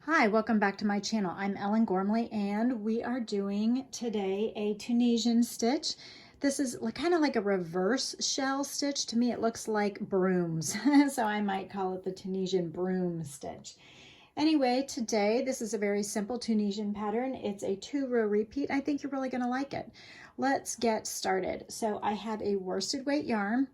Hi, welcome back to my channel. I'm Ellen Gormley and we are doing today a Tunisian stitch. This is kind of like a reverse shell stitch. To me it looks like brooms, so I might call it the Tunisian broom stitch. Anyway, today this is a very simple Tunisian pattern. It's a 2-row repeat. I think you're really going to like it. Let's get started. So I have a worsted weight yarn,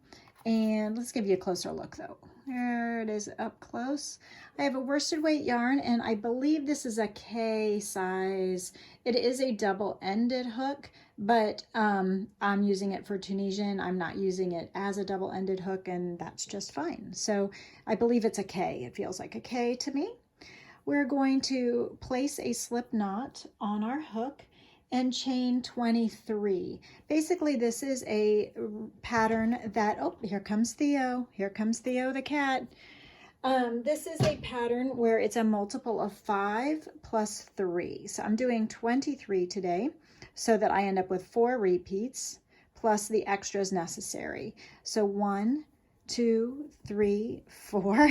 and let's give you a closer look though. There it is up close. I have a worsted weight yarn, and I believe this is a K size. It is a double-ended hook, but I'm using it for Tunisian. I'm not using it as a double-ended hook, and that's just fine. So I believe it's a K. It feels like a K to me. We're going to place a slip knot on our hook and chain 23. Basically, this is a pattern that, oh, here comes Theo. Here comes Theo the cat. This is a pattern where it's a multiple of 5 plus 3. So I'm doing 23 today so that I end up with 4 repeats plus the extras necessary. So 1, 2, 3, 4.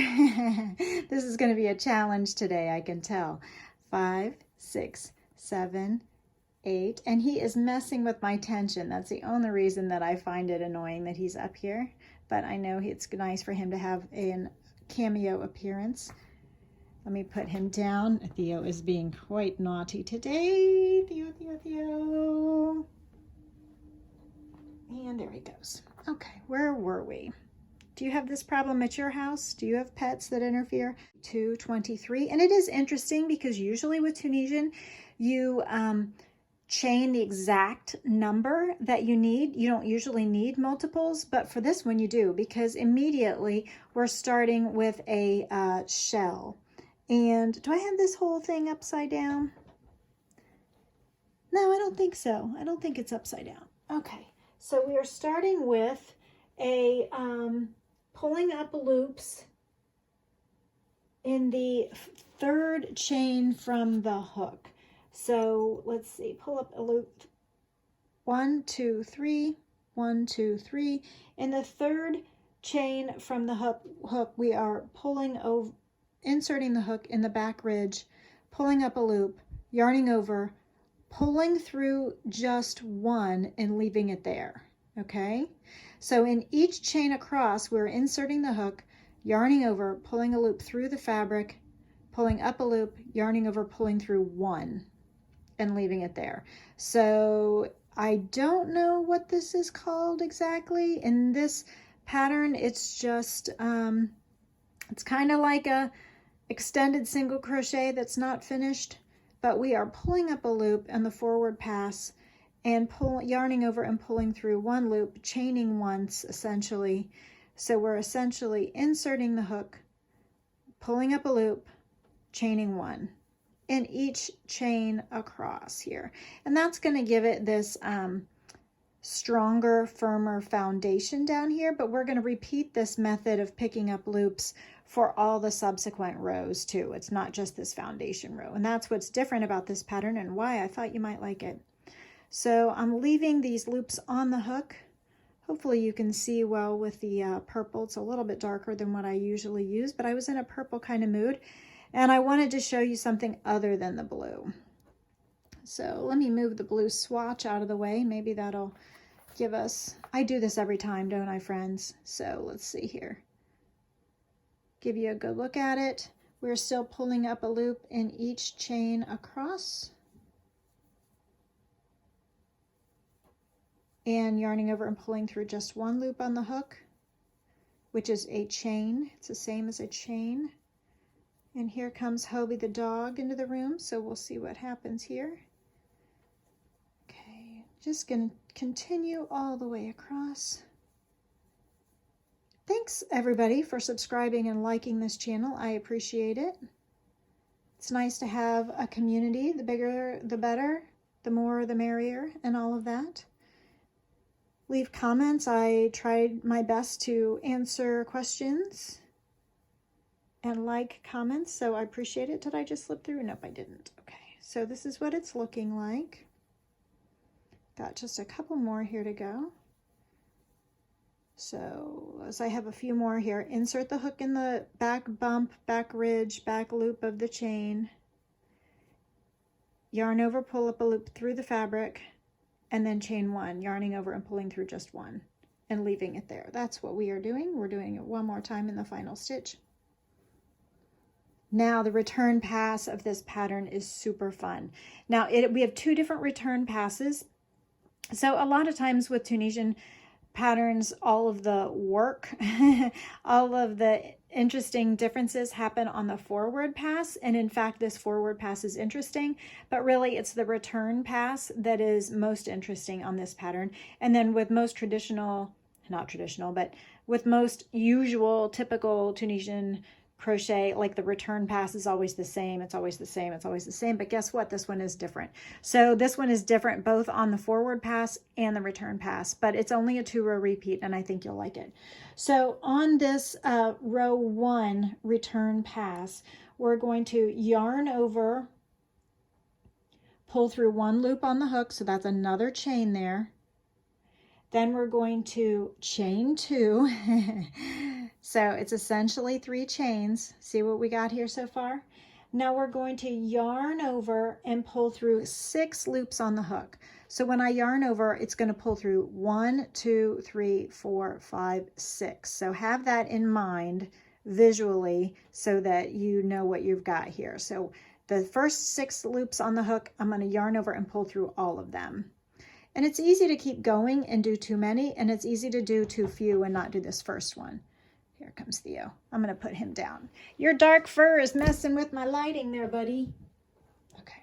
This is going to be a challenge today, I can tell. 5, 6, 7, 8. And he is messing with my tension. That's the only reason that I find it annoying that he's up here. But I know it's nice for him to have a cameo appearance. Let me put him down. Theo is being quite naughty today. Theo, Theo, Theo. And there he goes. Okay, where were we? Do you have this problem at your house? Do you have pets that interfere? 223. And it is interesting because usually with Tunisian, you chain the exact number that you need. You don't usually need multiples, but for this one you do, because immediately we're starting with a shell. And do I have this whole thing upside down? No, I don't think so. I don't think it's upside down. Okay, so we are starting with a pulling up loops in the 3rd chain from the hook. So let's see, pull up a loop. 1, 2, 3, 1, 2, 3. In the 3rd chain from the hook, we are pulling over, inserting the hook in the back ridge, pulling up a loop, yarning over, pulling through just 1 and leaving it there. Okay? So in each chain across, we're inserting the hook, yarning over, pulling a loop through the fabric, pulling up a loop, yarning over, pulling through 1 and leaving it there. So I don't know what this is called exactly. In this pattern, it's just, it's kind of like a extended single crochet that's not finished, but we are pulling up a loop and the forward pass and yarning over and pulling through 1 loop, chaining once essentially. So we're essentially inserting the hook, pulling up a loop, chaining 1 in each chain across here. And that's going to give it this stronger, firmer foundation down here, but we're going to repeat this method of picking up loops for all the subsequent rows too. It's not just this foundation row. And that's what's different about this pattern and why I thought you might like it. So I'm leaving these loops on the hook. Hopefully you can see well with the purple. It's a little bit darker than what I usually use, but I was in a purple kind of mood and I wanted to show you something other than the blue. So let me move the blue swatch out of the way. Maybe that'll give us, I do this every time, don't I, friends? So let's see here. Give you a good look at it. We're still pulling up a loop in each chain across and yarning over and pulling through just 1 loop on the hook, which is a chain. It's the same as a chain. And here comes Hobie the dog into the room, so we'll see what happens here. Okay, just gonna continue all the way across. Thanks everybody for subscribing and liking this channel. I appreciate it. It's nice to have a community. The bigger, the better. The more, the merrier, and all of that. Leave comments. I tried my best to answer questions and like comments, so I appreciate it. Did I just slip through? Nope, I didn't. Okay, so this is what it's looking like. Got just a couple more here to go. So as I have a few more here, insert the hook in the back bump, back ridge, back loop of the chain, yarn over, pull up a loop through the fabric, and then chain one, yarning over and pulling through just one and leaving it there. That's what we are doing. We're doing it one more time in the final stitch. Now the return pass of this pattern is super fun. Now we have two different return passes. So a lot of times with Tunisian patterns, all of the work, all of the interesting differences happen on the forward pass. And in fact, this forward pass is interesting, but really it's the return pass that is most interesting on this pattern. And then with most traditional, not traditional, but with most usual, typical Tunisian crochet, like the return pass is always the same. It's always the same. It's always the same. But guess what? This one is different. So this one is different both on the forward pass and the return pass, but it's only a 2-row repeat, and I think you'll like it. So on this row 1 return pass, we're going to yarn over, pull through 1 loop on the hook. So that's another chain there. Then we're going to chain 2. So it's essentially 3 chains. See what we got here so far? Now we're going to yarn over and pull through 6 loops on the hook. So when I yarn over, it's going to pull through 1, 2, 3, 4, 5, 6. So have that in mind visually so that you know what you've got here. So the first 6 loops on the hook, I'm going to yarn over and pull through all of them. And it's easy to keep going and do too many, and it's easy to do too few and not do this first one. Here comes Theo. I'm going to put him down. Your dark fur is messing with my lighting there, buddy. Okay.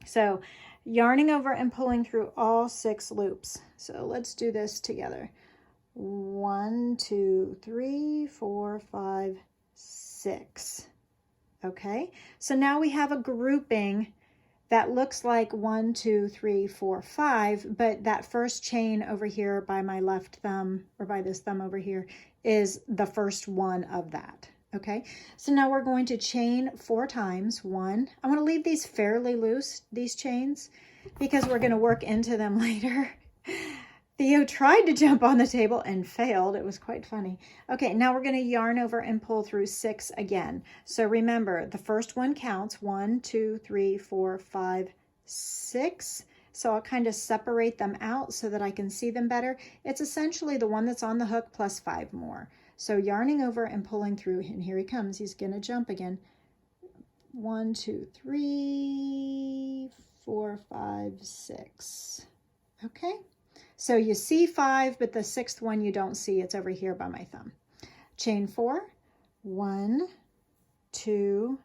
So yarning over and pulling through all 6 loops. So let's do this together. 1, 2, 3, 4, 5, 6. Okay. So now we have a grouping that looks like 1, 2, 3, 4, 5, but that first chain over here by my left thumb, or by this thumb over here, is the first one of that. Okay, so now we're going to chain 4 times. 1, I want to leave these fairly loose, these chains, because we're going to work into them later. Theo tried to jump on the table and failed. It was quite funny. Okay, now we're going to yarn over and pull through 6 again. So remember, the first one counts. 1, 2, 3, 4, 5, 6. So I'll kind of separate them out so that I can see them better. It's essentially the one that's on the hook plus 5 more. So yarning over and pulling through, and here he comes. He's going to jump again. 1, 2, 3, 4, 5, 6. Okay. So you see 5, but the 6th one you don't see. It's over here by my thumb. Chain 4. 1, 2,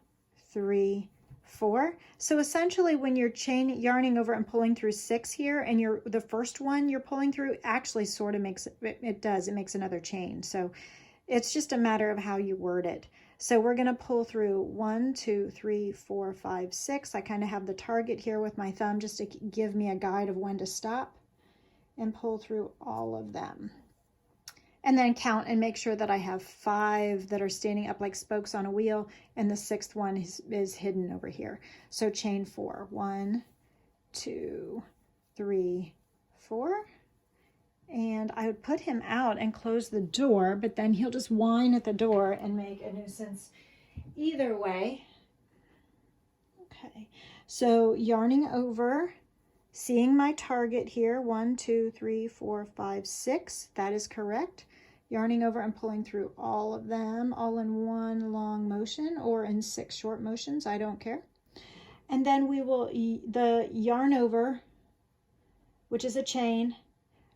3, 4. So essentially when you're yarning over and pulling through 6 here, and the first one you're pulling through actually sort of makes, it makes another chain. So it's just a matter of how you word it. So we're going to pull through 1, 2, 3, 4, 5, 6. I kind of have the target here with my thumb just to give me a guide of when to stop, and pull through all of them. And then count and make sure that I have 5 that are standing up like spokes on a wheel, and the 6th one is hidden over here. So chain 4. 1, 2, 3, 4. And I would put him out and close the door, but then he'll just whine at the door and make a nuisance either way. Okay, so yarning over, seeing my target here, 1, 2, 3, 4, 5, 6, that is correct. Yarning over and pulling through all of them, all in one long motion or in 6 short motions, I don't care. And then we will, the yarn over, which is a chain,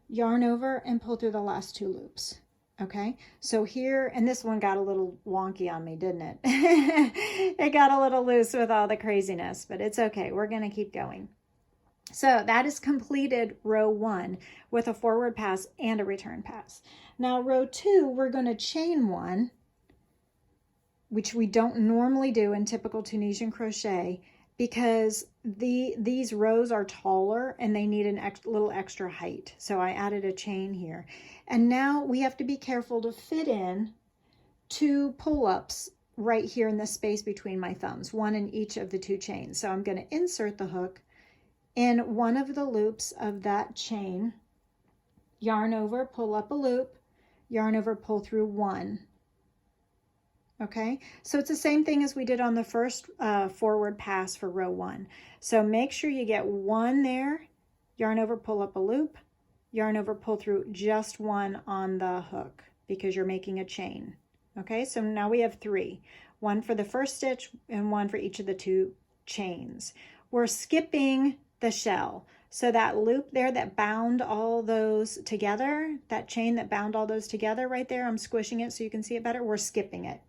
yarn over and pull through the last 2 loops. Okay, so here, and this one got a little wonky on me, didn't it? It got a little loose with all the craziness, but it's okay. We're going to keep going. So that is completed row 1 with a forward pass and a return pass. Now row 2, we're going to chain 1, which we don't normally do in typical Tunisian crochet because these rows are taller and they need a little extra height. So I added a chain here. And now we have to be careful to fit in 2 pull-ups right here in the space between my thumbs, 1 in each of the 2 chains. So I'm going to insert the hook in one of the loops of that chain, yarn over, pull up a loop, yarn over, pull through 1. Okay, so it's the same thing as we did on the first forward pass for row 1. So make sure you get 1 there, yarn over, pull up a loop, yarn over, pull through just 1 on the hook because you're making a chain. Okay, so now we have 3, 1 for the first stitch and 1 for each of the 2 chains. We're skipping the shell. So that loop there that bound all those together, that chain that bound all those together right there, I'm squishing it so you can see it better, we're skipping it.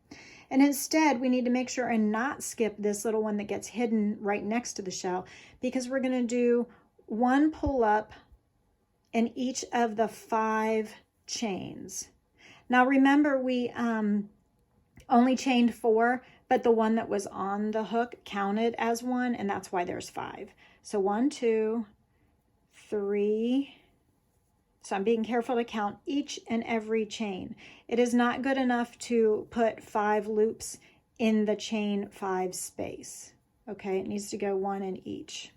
And instead, we need to make sure and not skip this little one that gets hidden right next to the shell, because we're going to do 1 pull up in each of the 5 chains. Now remember, we only chained 4, but the one that was on the hook counted as 1, and that's why there's 5. So 1, 2, 3. So I'm being careful to count each and every chain. It is not good enough to put 5 loops in the chain 5 space. Okay, it needs to go 1 in each.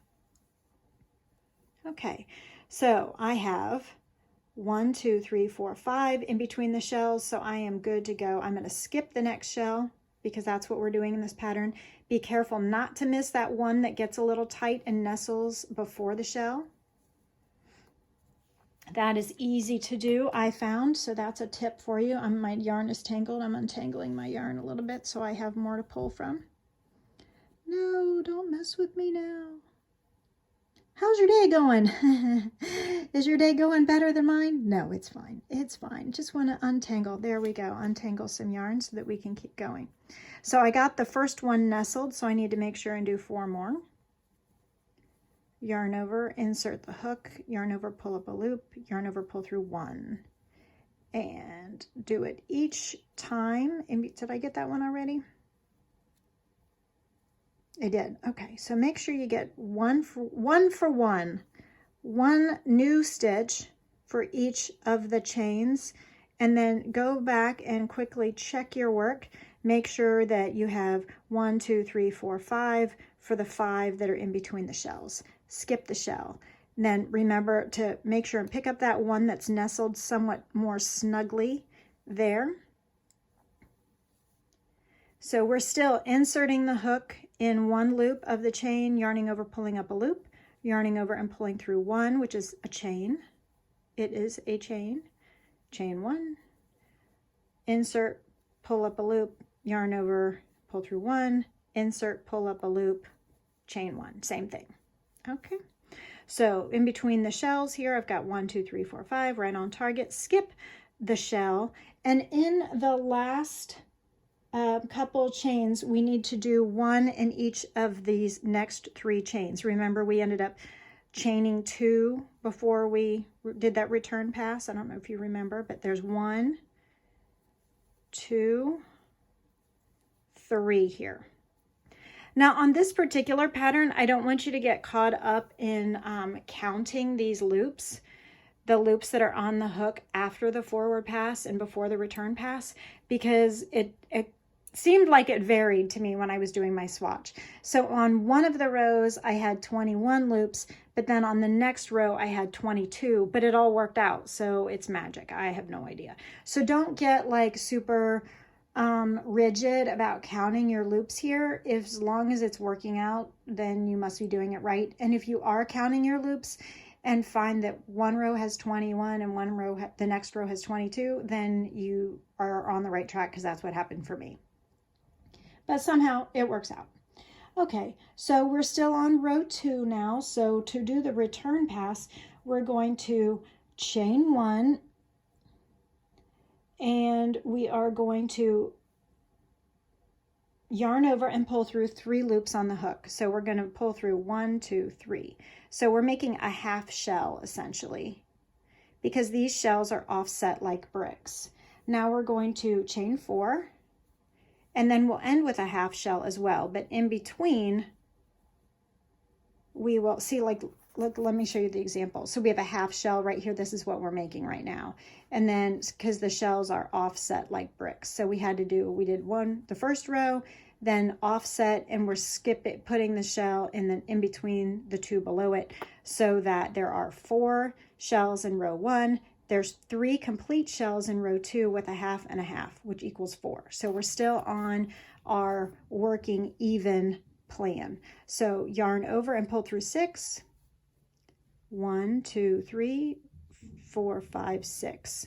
Okay, so I have 1, 2, 3, 4, 5 in between the shells, so I am good to go. I'm going to skip the next shell because that's what we're doing in this pattern. Be careful not to miss that one that gets a little tight and nestles before the shell. That is easy to do, I found, so that's a tip for you. My yarn is tangled. I'm untangling my yarn a little bit so I have more to pull from. No, don't mess with me now. How's your day going? Is your day going better than mine? No, it's fine. It's fine. Just want to untangle. There we go. Untangle some yarn so that we can keep going. So I got the first one nestled, so I need to make sure and do 4 more. Yarn over, insert the hook, yarn over, pull up a loop, yarn over, pull through 1. And do it each time. Did I get that one already? I did. Okay, so make sure you get one new stitch for each of the chains, and then go back and quickly check your work. Make sure that you have 1, 2, 3, 4, 5 for the 5 that are in between the shells. Skip the shell. And then remember to make sure and pick up that one that's nestled somewhat more snugly there. So we're still inserting the hook in 1 loop of the chain, yarning over, pulling up a loop, yarning over and pulling through 1, which is a chain. It is a chain. Chain 1, insert, pull up a loop, yarn over, pull through 1, insert, pull up a loop, chain 1, same thing. Okay, so in between the shells here, I've got 1, 2, 3, 4, 5, right on target. Skip the shell, and in the last couple chains, we need to do 1 in each of these next 3 chains. Remember, we ended up chaining 2 before we did that return pass. I don't know if you remember, but there's 1, 2, 3 here. Now on this particular pattern, I don't want you to get caught up in counting these loops, the loops that are on the hook after the forward pass and before the return pass, because it seemed like it varied to me when I was doing my swatch. So on one of the rows, I had 21 loops, but then on the next row, I had 22, but it all worked out. So it's magic. I have no idea. So don't get like super rigid about counting your loops here. If, as long as it's working out, then you must be doing it right. And if you are counting your loops and find that one row has 21 and one row, the next row has 22, then you are on the right track, because that's what happened for me. But somehow it works out. Okay, so we're still on row 2 now. So to do the return pass, we're going to chain 1, and we are going to yarn over and pull through 3 loops on the hook. So we're going to pull through 1, 2, 3. So we're making a half shell essentially, because these shells are offset like bricks. Now we're going to chain 4, and then we'll end with a half shell as well. But in between, we will see, like, let me show you the example. So we have a half shell right here. This is what we're making right now. And then, because the shells are offset like bricks, so we did the first row, then offset, and we're putting the shell in between the 2 below it, so that there are 4 shells in row 1, there's 3 complete shells in row 2 with a half and a half, which equals 4. So we're still on our working even plan. So yarn over and pull through 6. 1, 2, 3, 4, 5, 6.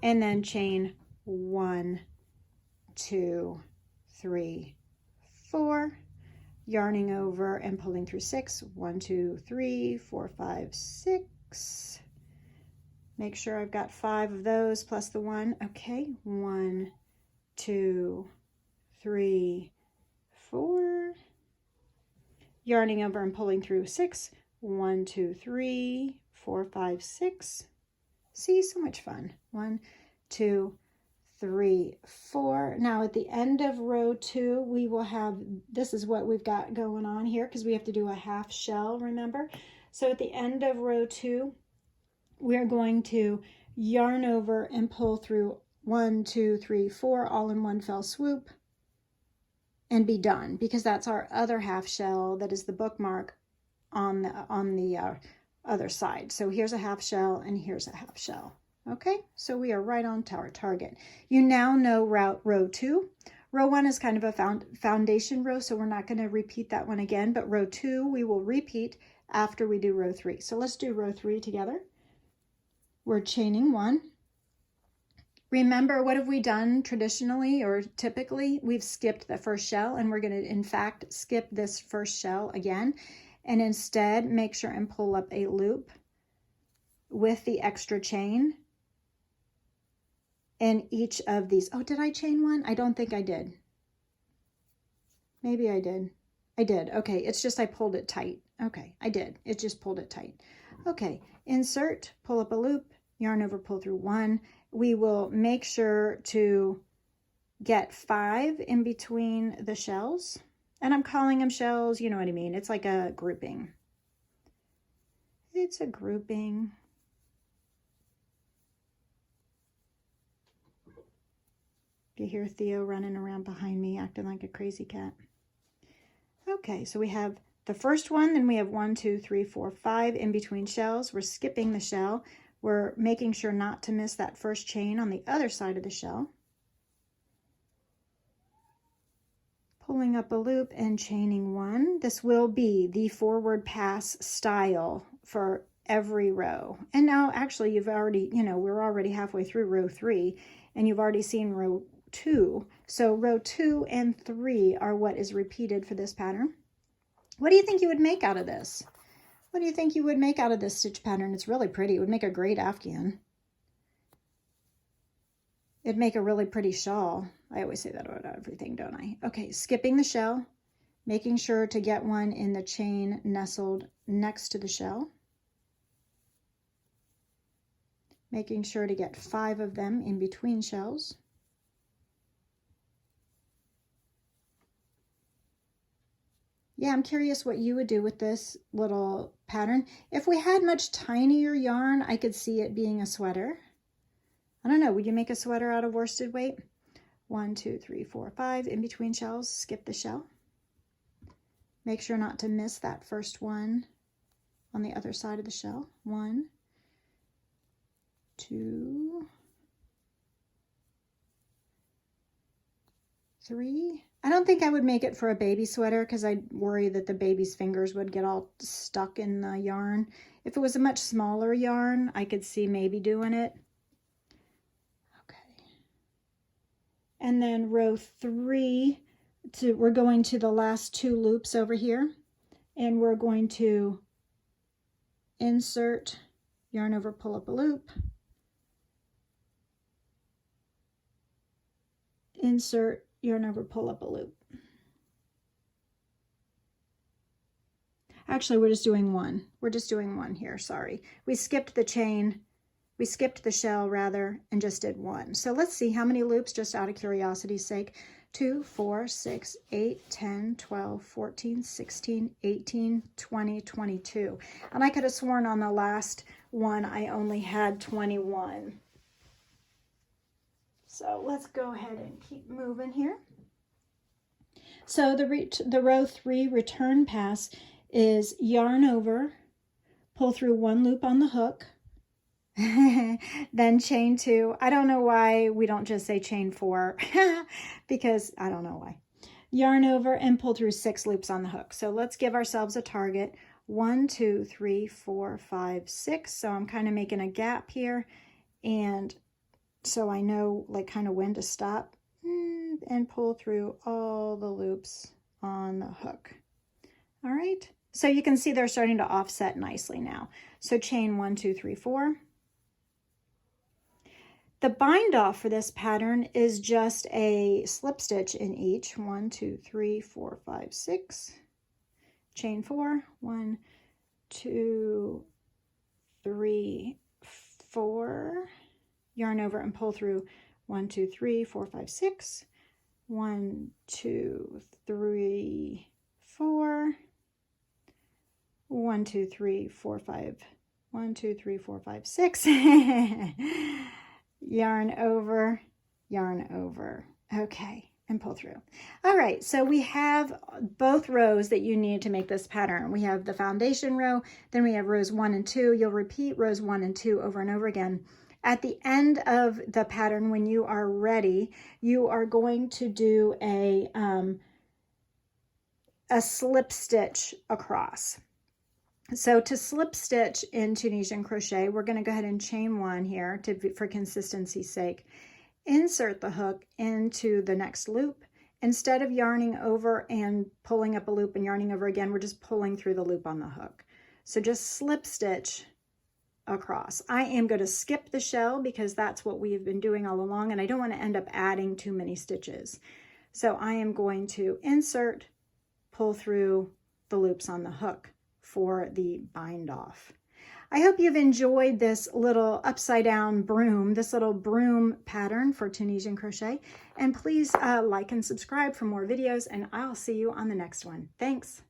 And then chain 1, 2, 3, 4. Yarning over and pulling through 6. 1, 2, 3, 4, 5, 6. Make sure I've got 5 of those plus the 1. Okay, 1, 2, 3, 4. Yarning over and pulling through 6. 1, 2, 3, 4, 5, 6. See, so much fun. 1, 2, 3, 4. Now at the end of row 2, we will have, this is what we've got going on here because we have to do a half shell, remember? So at the end of row 2, we are going to yarn over and pull through 1, 2, 3, 4 all in one fell swoop and be done, because that's our other half shell that is the bookmark on the other side. So here's a half shell and here's a half shell. Okay, so we are right on our target. You now know row 2. Row 1 is kind of a foundation row, so we're not going to repeat that one again, but row 2 we will repeat after we do row 3. So let's do row 3 together. We're chaining 1. Remember, what have we done traditionally or typically? We've skipped the first shell, and we're going to, in fact, skip this first shell again, and instead make sure and pull up a loop with the extra chain in each of these. Oh, did I chain 1? I don't think I did. Maybe I did. I did. Okay, it's just I pulled it tight. Okay, I did. It just pulled it tight. Okay, insert, pull up a loop, yarn over, pull through 1. We will make sure to get 5 in between the shells. And I'm calling them shells, you know what I mean. It's like a grouping. It's a grouping. You hear Theo running around behind me acting like a crazy cat. Okay, so we have the first one, then we have 1, 2, 3, 4, 5 in between shells. We're skipping the shell. We're making sure not to miss that first chain on the other side of the shell. Pulling up a loop and chaining 1. This will be the forward pass style for every row. And now actually you've already, we're already halfway through row 3 and you've already seen row 2. So row 2 and 3 are what is repeated for this pattern. What do you think you would make out of this? What do you think you would make out of this stitch pattern? It's really pretty. It would make a great Afghan. It'd make a really pretty shawl. I always say that about everything, don't I? Okay, skipping the shell, making sure to get one in the chain nestled next to the shell. Making sure to get 5 of them in between shells. Yeah, I'm curious what you would do with this little pattern. If we had much tinier yarn, I could see it being a sweater. I don't know, would you make a sweater out of worsted weight? 1, 2, 3, 4, 5 in between shells, skip the shell. Make sure not to miss that first one on the other side of the shell. 1, 2, 3. I don't think I would make it for a baby sweater because I'd worry that the baby's fingers would get all stuck in the yarn. If it was a much smaller yarn, I could see maybe doing it. Okay. And then row 3, we're going to the last 2 loops over here, and we're going to insert, yarn over, pull up a loop, insert, yarn over, pull up a loop. Actually, we're just doing 1. We're just doing 1 here, sorry. We skipped the chain, we skipped the shell rather, and just did 1. So let's see how many loops, just out of curiosity's sake. 2, 4, 6, 8, 10, 12, 14, 16, 18, 20, 22. And I could have sworn on the last one I only had 21. So let's go ahead and keep moving here. So the row 3 return pass is yarn over, pull through 1 loop on the hook. Then chain 2. I don't know why we don't just say chain 4 because I don't know why. Yarn over and pull through 6 loops on the hook. So let's give ourselves a target. 1, 2, 3, 4, 5, 6. So I'm kind of making a gap here, and so I know like kind of when to stop and pull through all the loops on the hook. All right, so you can see they're starting to offset nicely now. So chain 1, 2, 3, 4. The bind off for this pattern is just a slip stitch in each. 1, 2, 3, 4, 5, 6. Chain 4. 1, 2, 3, 4. Yarn over and pull through 1, 2, 3, 4, 5, 6. 1, 2, 3, 4. 1, 2, 3, 4, 5. 1, 2, 3, 4, 5, 6. Yarn over, yarn over. Okay, and pull through. All right, so we have both rows that you need to make this pattern. We have the foundation row, then we have rows 1 and 2. You'll repeat rows 1 and 2 over and over again. At the end of the pattern, when you are ready, you are going to do a slip stitch across. So to slip stitch in Tunisian crochet, we're going to go ahead and chain 1 here for consistency's sake. Insert the hook into the next loop. Instead of yarning over and pulling up a loop and yarning over again, we're just pulling through the loop on the hook. So just slip stitch across. I am going to skip the shell because that's what we have been doing all along, and I don't want to end up adding too many stitches. So I am going to insert, pull through the loops on the hook for the bind off. I hope you've enjoyed this little upside down broom, this little broom pattern for Tunisian crochet, and please like and subscribe for more videos, and I'll see you on the next one. Thanks.